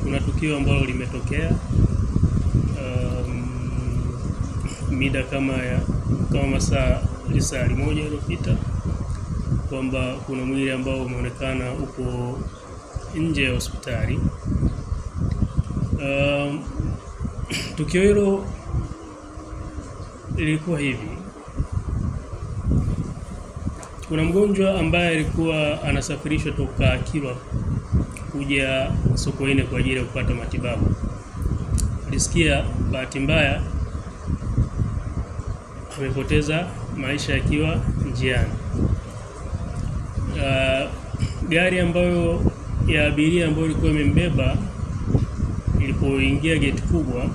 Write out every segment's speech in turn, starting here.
kuna tukio ambalo limetokea mida kama masaa 1 iliyopita, kwamba kuna mwili ambao umeonekana upo nje ya hospitali. Tukio hilo lilikuwa hivi: kuna mgonjwa ambaye alikuwa anasafirishwa toka Kilwa kuja Sokoine kwa ajili ya kupata matibabu. Alisikia bahati mbaya amepoteza maisha akiwa njiani. Gari ambayo ya abiria ambayo ilikuwa imembeba ilipoingia geti kubwa,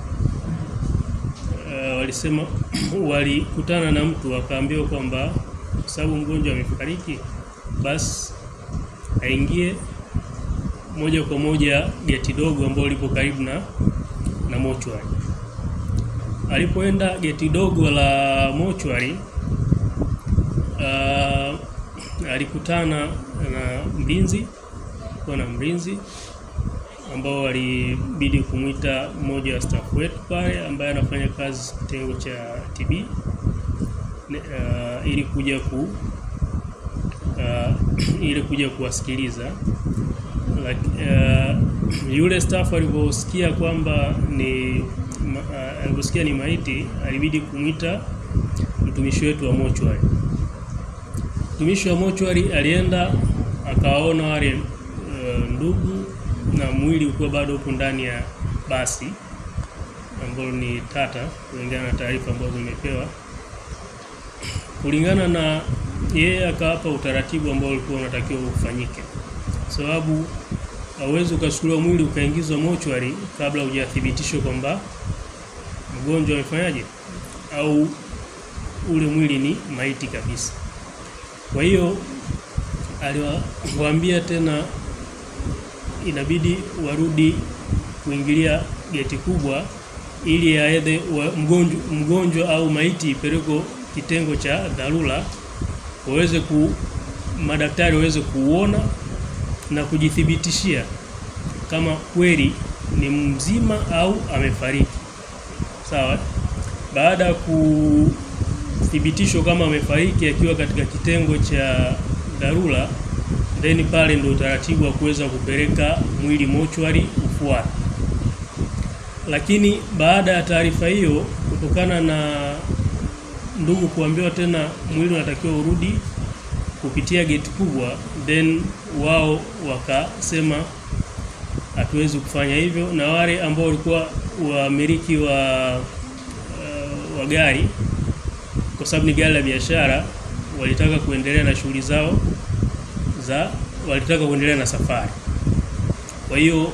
walisema walikutana na mtu akaambiwa kwamba sababu mgonjwa amefariki, basi aingie moja kwa moja geti dogo ambalo lipo karibu na mochwari. Alipoenda geti dogo la mochwari, alikutana na mlinzi ambao walibidi kumwita mmoja wa staff wetu pale ambaye anafanya kazi kitengo cha TB ili kuja kuwasikiliza. Yule staff aliposikia kwamba ni maiti, alibidi kumwita mtumishi wetu wa mochwari. Mtumishi wa mochwari alienda akawaona wale ndugu, na mwili ulikuwa bado upo ndani ya basi ambalo ni Tata, kulingana na taarifa ambazo zimepewa. Kulingana na yeye, akawapa utaratibu ambao ulikuwa unatakiwa ufanyike, sababu hauwezi ukachukuliwa mwili ukaingizwa mochwari kabla hujathibitishwa kwamba mgonjwa amefanyaje au ule mwili ni maiti kabisa. Kwa hiyo aliwaambia tena inabidi warudi kuingilia geti kubwa ili aende mgonjwa au maiti ipelekwe kitengo cha dharura, madaktari waweze kuona na kujithibitishia kama kweli ni mzima au amefariki. Sawa? Baada ya kuthibitishwa kama amefariki akiwa katika kitengo cha dharura, then pale ndio utaratibu wa kuweza kupeleka mwili mochwari ufuate. Lakini baada ya taarifa hiyo, kutokana na ndugu kuambiwa tena mwili unatakiwa urudi kupitia geti kubwa, then wao wakasema hatuwezi kufanya hivyo, na wale ambao walikuwa wamiliki wa gari, kwa sababu ni gari la biashara, walitaka kuendelea na shughuli zao walitaka kuendelea na safari. Kwa hiyo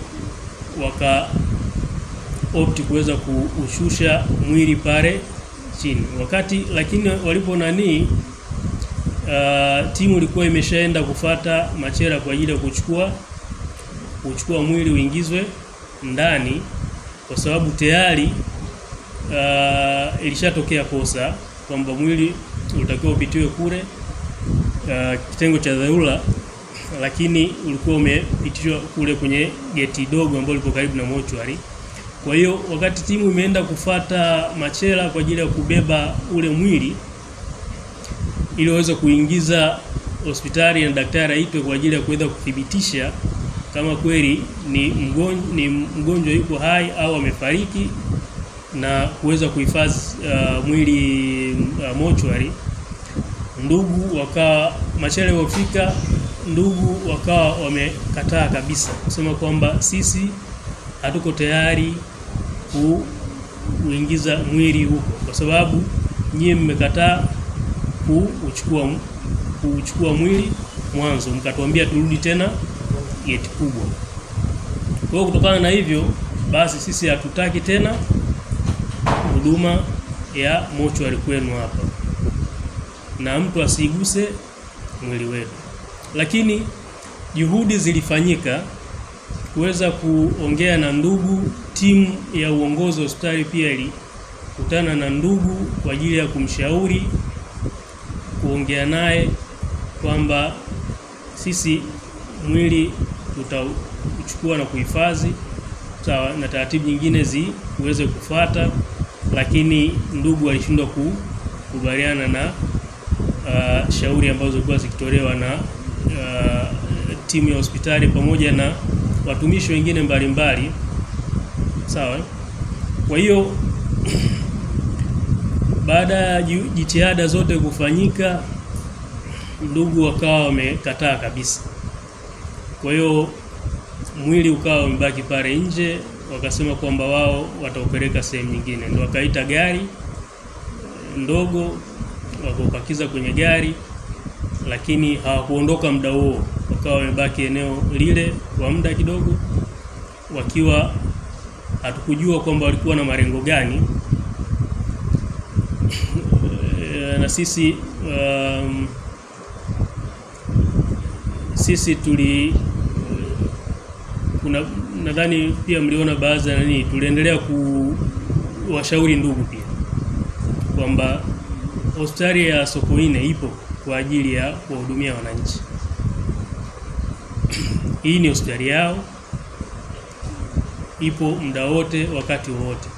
opti kuweza kuushusha mwili pale chini. Lakini walipo timu ilikuwa imeshaenda kufata machera kwa ajili ya kuchukua mwili uingizwe ndani, kwa sababu tayari ilishatokea kosa kwamba mwili ulitakiwa upitiwe kule kitengo cha dharura, lakini ulikuwa umepitishwa kule kwenye geti dogo ambalo liko karibu na mochwari. Kwa hiyo wakati timu imeenda kufata machela kwa ajili ya kubeba ule mwili ili waweze kuingiza hospitali na daktari aitwe kwa ajili ya kuweza kuthibitisha kama kweli ni mgonjwa yuko hai au amefariki, na kuweza kuhifadhi mwili mochwari, machela wafika, ndugu wakawa wamekataa kabisa kusema kwamba sisi hatuko tayari kuingiza mwili huko, kwa sababu nyie mmekataa kuchukua mwili mwanzo, mkatuambia turudi tena geti kubwa. Kwa hiyo kutokana na hivyo, basi sisi hatutaki tena huduma ya mochwari kwenu hapa, na mtu asiguse mwili wetu. Lakini juhudi zilifanyika kuweza kuongea na ndugu. Timu ya uongozi wa hospitali pia ilikutana na ndugu kwa ajili ya kumshauri, kuongea naye kwamba sisi mwili tutachukua na kuhifadhi, sawa, na taratibu nyingine ziweze kufuata, lakini ndugu walishindwa kukubaliana na shauri ambazo zilikuwa zikitolewa na timu ya hospitali pamoja na watumishi wengine mbalimbali, sawa. Kwa hiyo baada ya jitihada zote kufanyika, ndugu wakawa wamekataa kabisa. Kwa hiyo mwili ukawa umebaki pale nje, wakasema kwamba wao wataupeleka sehemu nyingine. Ndio wakaita gari ndogo wakapakiza kwenye gari, lakini hawakuondoka muda huo, wakawa wamebaki eneo lile kwa muda kidogo, wakiwa hatukujua kwamba walikuwa na malengo gani. Na sisi nadhani pia mliona baadhi ya tuliendelea kuwashauri ndugu pia kwamba hospitali ya Sokoine ipo kwa ajili ya kuwahudumia wananchi. Hii ni hospitali yao, ipo muda wote, wakati wote.